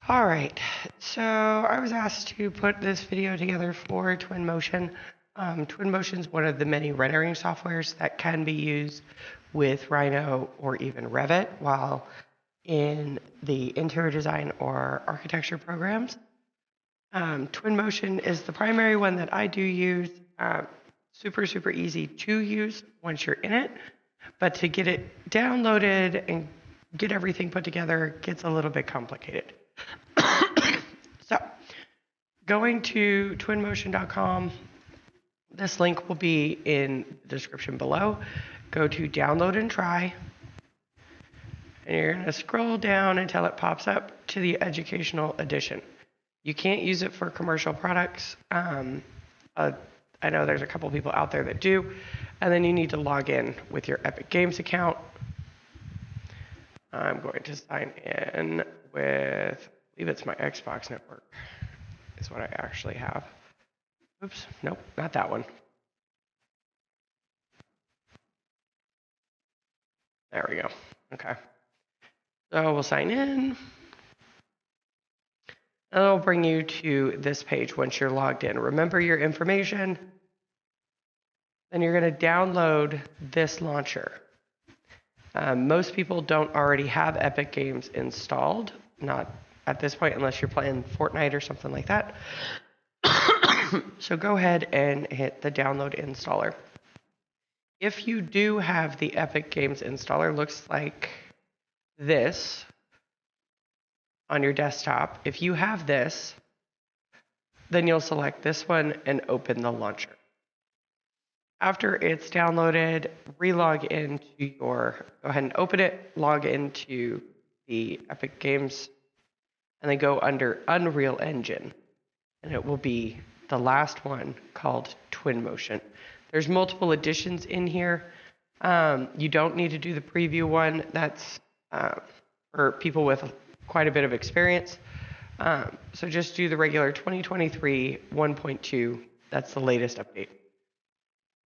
All right, so I was asked to put this video together for TwinMotion. TwinMotion is one of the many rendering softwares that can be used with Rhino or even Revit while in the interior design or architecture programs. TwinMotion is the primary one that I do use. Super easy to use once you're in it, but to get it downloaded and get everything put together gets a little bit complicated. So, going to twinmotion.com, this link will be in the description below. Go to download and try, and you're going to scroll down until it pops up to the educational edition. You can't use it for commercial products. I know there's a couple people out there that do, and then you need to log in with your Epic Games account. I'm going to sign in with, I believe it's my Xbox network, is what I actually have. Oops, nope, not that one. There we go. Okay. So we'll sign in. And it'll bring you to this page once you're logged in. Remember your information. Then you're going to download this launcher. Most people don't already have Epic Games installed, not at this point unless you're playing Fortnite or something like that. So go ahead and hit the download installer. If you do have the Epic Games installer, looks like this on your desktop. If you have this, then you'll select this one and open the launcher. After it's downloaded, relog into go ahead and open it, log into the Epic Games, and then go under Unreal Engine. And it will be the last one called TwinMotion. There's multiple editions in here. You don't need to do the preview one. That's for people with quite a bit of experience. So just do the regular 2023 1.2. That's the latest update.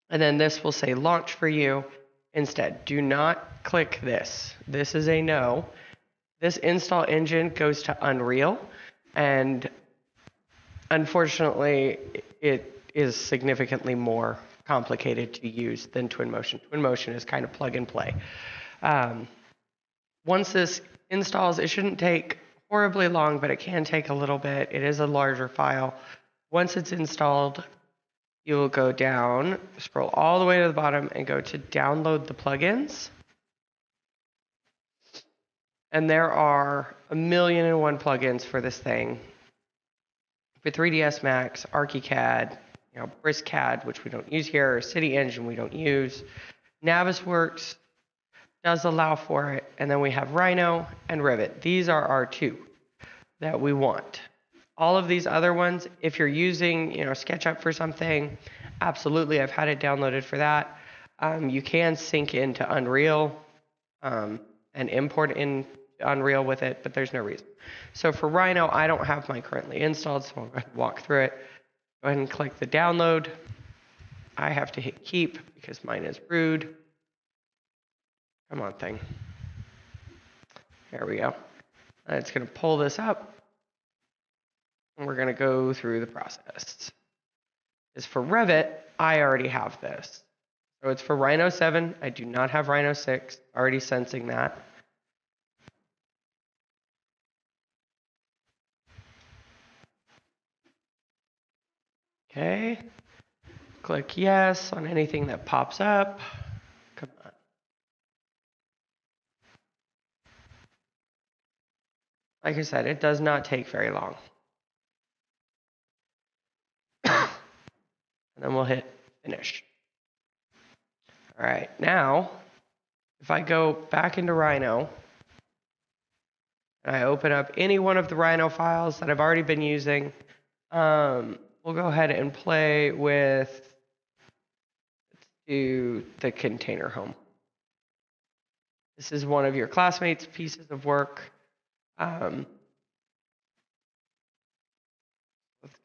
And then this will say launch for you. Instead, do not click this. This is a no. This install engine goes to Unreal, and unfortunately, it is significantly more complicated to use than TwinMotion. TwinMotion is kind of plug and play. Once this installs, it shouldn't take horribly long, but it can take a little bit. It is a larger file. Once it's installed, you will go down, scroll all the way to the bottom, and go to download the plugins. And there are 1,000,001 plugins for this thing. For 3ds Max, ArchiCAD, BriskCAD, which we don't use here, or City Engine we don't use. Navisworks does allow for it, and then we have Rhino and Revit. These are our two that we want. All of these other ones, if you're using SketchUp for something, absolutely, I've had it downloaded for that. You can sync into Unreal and import in Unreal with it, but there's no reason. So for Rhino, I don't have mine currently installed, so I'll go ahead and walk through it. Go ahead and click the download. I have to hit keep because mine is rude. Come on, thing. There we go. And it's going to pull this up, and we're going to go through the process. As for Revit, I already have this. So it's for Rhino 7. I do not have Rhino 6. Already sensing that. Okay. Click yes on anything that pops up. Come on. Like I said, it does not take very long. And then we'll hit finish. All right, now, if I go back into Rhino, and I open up any one of the Rhino files that I've already been using, we'll go ahead and play with, let's do the container home. This is one of your classmates' pieces of work. Let's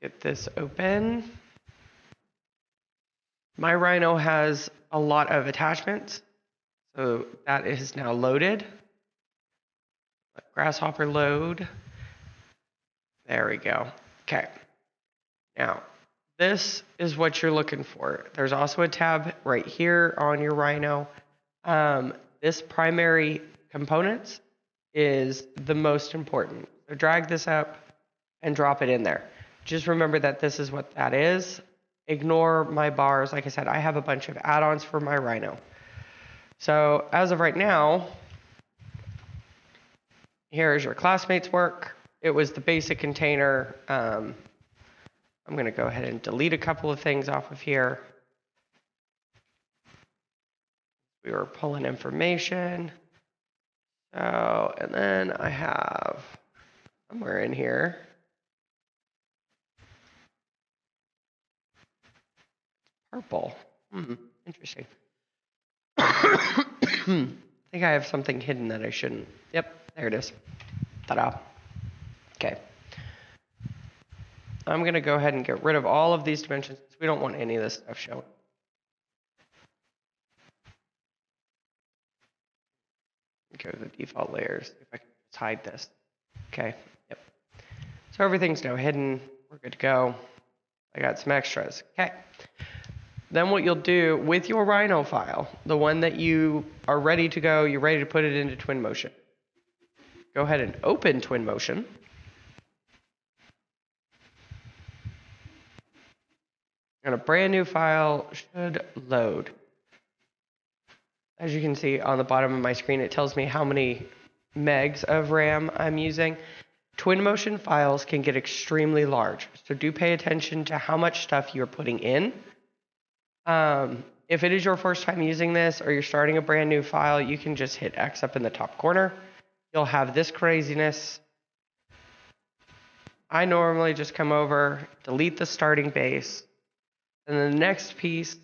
get this open. My Rhino has a lot of attachments, so that is now loaded. Let Grasshopper load. There we go. Okay. Now, this is what you're looking for. There's also a tab right here on your Rhino. This primary components is the most important. So drag this up and drop it in there. Just remember that this is what that is. Ignore my bars. Like I said, I have a bunch of add-ons for my Rhino. So as of right now, here's your classmates' work. It was the basic container. I'm going to go ahead and delete a couple of things off of here. We were pulling information. So, and then I have somewhere in here. Purple. Interesting. I think I have something hidden that I shouldn't. Yep, there it is. Ta-da. Okay. I'm going to go ahead and get rid of all of these dimensions. We don't want any of this stuff showing. Go to the default layers. If I can just hide this. Okay. Yep. So everything's now hidden. We're good to go. I got some extras. Okay. Then what you'll do with your Rhino file, the one that you are ready to go, you're ready to put it into TwinMotion. Go ahead and open TwinMotion. And a brand new file should load. As you can see on the bottom of my screen, it tells me how many megs of RAM I'm using. TwinMotion files can get extremely large, so do pay attention to how much stuff you're putting in. If it is your first time using this or you're starting a brand new file, you can just hit X up in the top corner. You'll have this craziness. I normally just come over, delete the starting base, and the next piece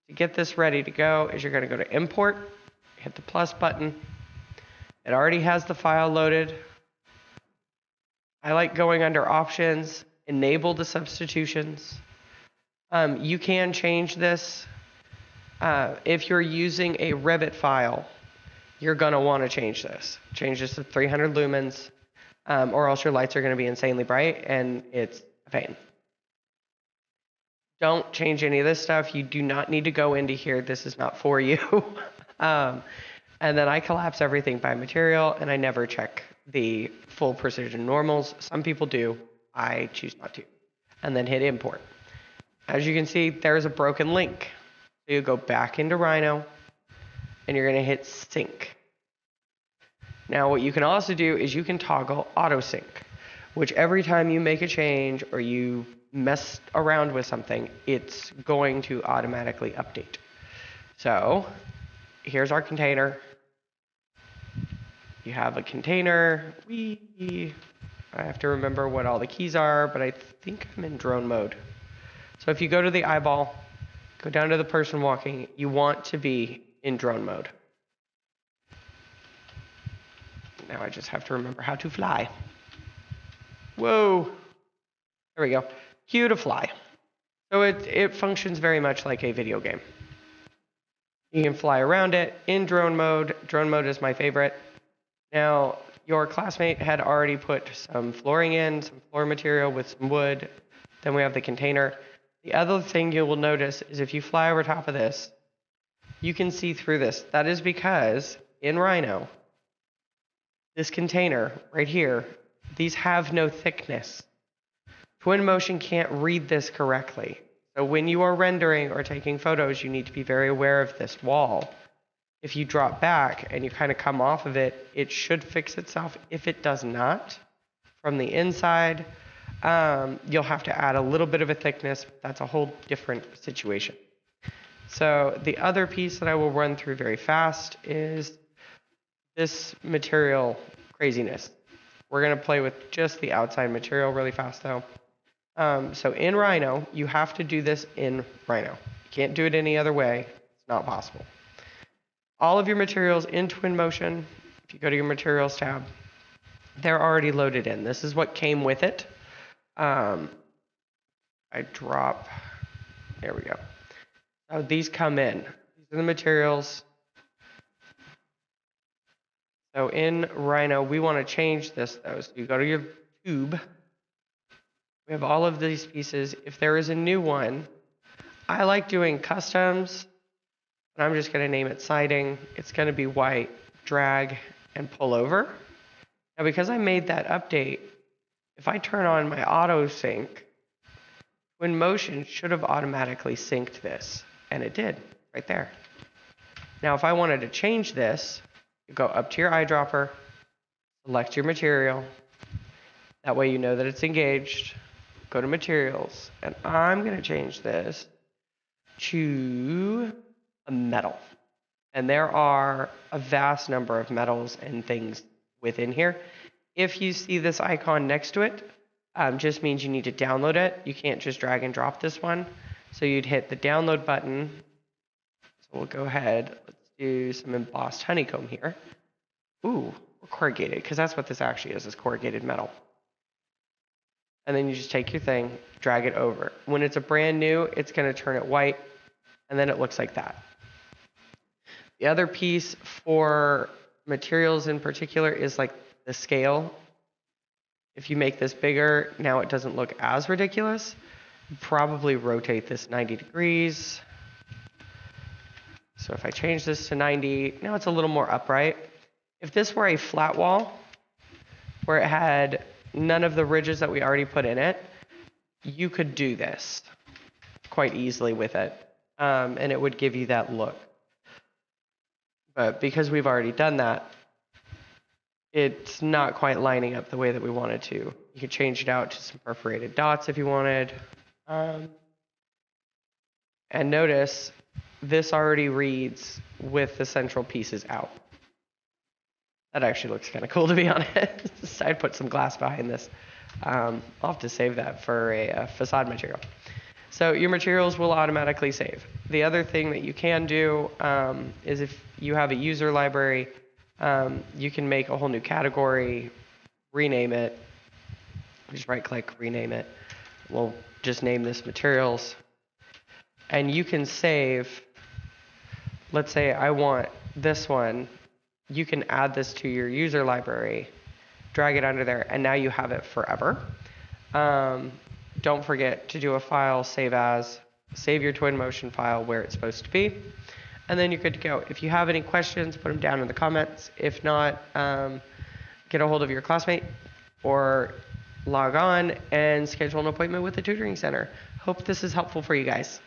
to get this ready to go is you're going to go to Import, hit the plus button. It already has the file loaded. I like going under Options, Enable the substitutions. You can change this. If you're using a Revit file, you're going to want to change this. Change this to 300 lumens, or else your lights are going to be insanely bright, and it's a pain. Don't change any of this stuff. You do not need to go into here. This is not for you. And then I collapse everything by material, and I never check the full precision normals. Some people do. I choose not to. And then hit Import. As you can see, there's a broken link. So you go back into Rhino, and you're going to hit Sync. Now, what you can also do is you can toggle Auto Sync, which every time you make a change or you mess around with something, it's going to automatically update. So here's our container. You have a container. I have to remember what all the keys are, but I think I'm in drone mode. So if you go to the eyeball, go down to the person walking, you want to be in drone mode. Now I just have to remember how to fly. Whoa. There we go. Q to fly. So it functions very much like a video game. You can fly around it in drone mode. Drone mode is my favorite. Now, your classmate had already put some flooring in, some floor material with some wood. Then we have the container. The other thing you will notice is if you fly over top of this, you can see through this. That is because in Rhino, this container right here, these have no thickness. TwinMotion can't read this correctly. So when you are rendering or taking photos, you need to be very aware of this wall. If you drop back and you kind of come off of it, it should fix itself. If it does not, from the inside, you'll have to add a little bit of a thickness. That's a whole different situation. So the other piece that I will run through very fast is this material craziness. We're going to play with just the outside material really fast though. So in Rhino, you have to do this in Rhino. You can't do it any other way. It's not possible. All of your materials in TwinMotion, if you go to your materials tab, they're already loaded in. This is what came with it. I drop, there we go. So these come in. These are the materials. So in Rhino, we want to change this though. So you go to your tube, We have all of these pieces. If there is a new one, I like doing customs, and I'm just going to name it siding. It's going to be white, drag, and pull over. Now, because I made that update, if I turn on my auto sync, TwinMotion should have automatically synced this, and it did right there. Now, if I wanted to change this, you go up to your eyedropper, select your material. That way you know that it's engaged. Go to materials, and I'm going to change this to a metal. And there are a vast number of metals and things within here. If you see this icon next to it, just means you need to download it. You can't just drag and drop this one. So you'd hit the download button. So we'll go ahead. Let's do some embossed honeycomb here. Ooh, or corrugated, because that's what this actually is corrugated metal. And then you just take your thing, drag it over. When it's a brand new, it's going to turn it white, and then it looks like that. The other piece for materials in particular is like the scale. If you make this bigger, now it doesn't look as ridiculous. Probably rotate this 90 degrees. So if I change this to 90, now it's a little more upright. If this were a flat wall, where it had none of the ridges that we already put in it, you could do this quite easily with it, and it would give you that look. But because we've already done that, it's not quite lining up the way that we wanted to. You could change it out to some perforated dots if you wanted. And notice this already reads with the central pieces out. That actually looks kind of cool, to be honest. I'd put some glass behind this. I'll have to save that for a facade material. So your materials will automatically save. The other thing that you can do is if you have a user library, you can make a whole new category, rename it. Just right-click, rename it. We'll just name this materials. And you can save, let's say I want this one. You can add this to your user library, drag it under there, and now you have it forever. Don't forget to do a file, save as, save your TwinMotion file where it's supposed to be, and then you're good to go. If you have any questions, put them down in the comments. If not, get a hold of your classmate or log on and schedule an appointment with the tutoring center. Hope this is helpful for you guys.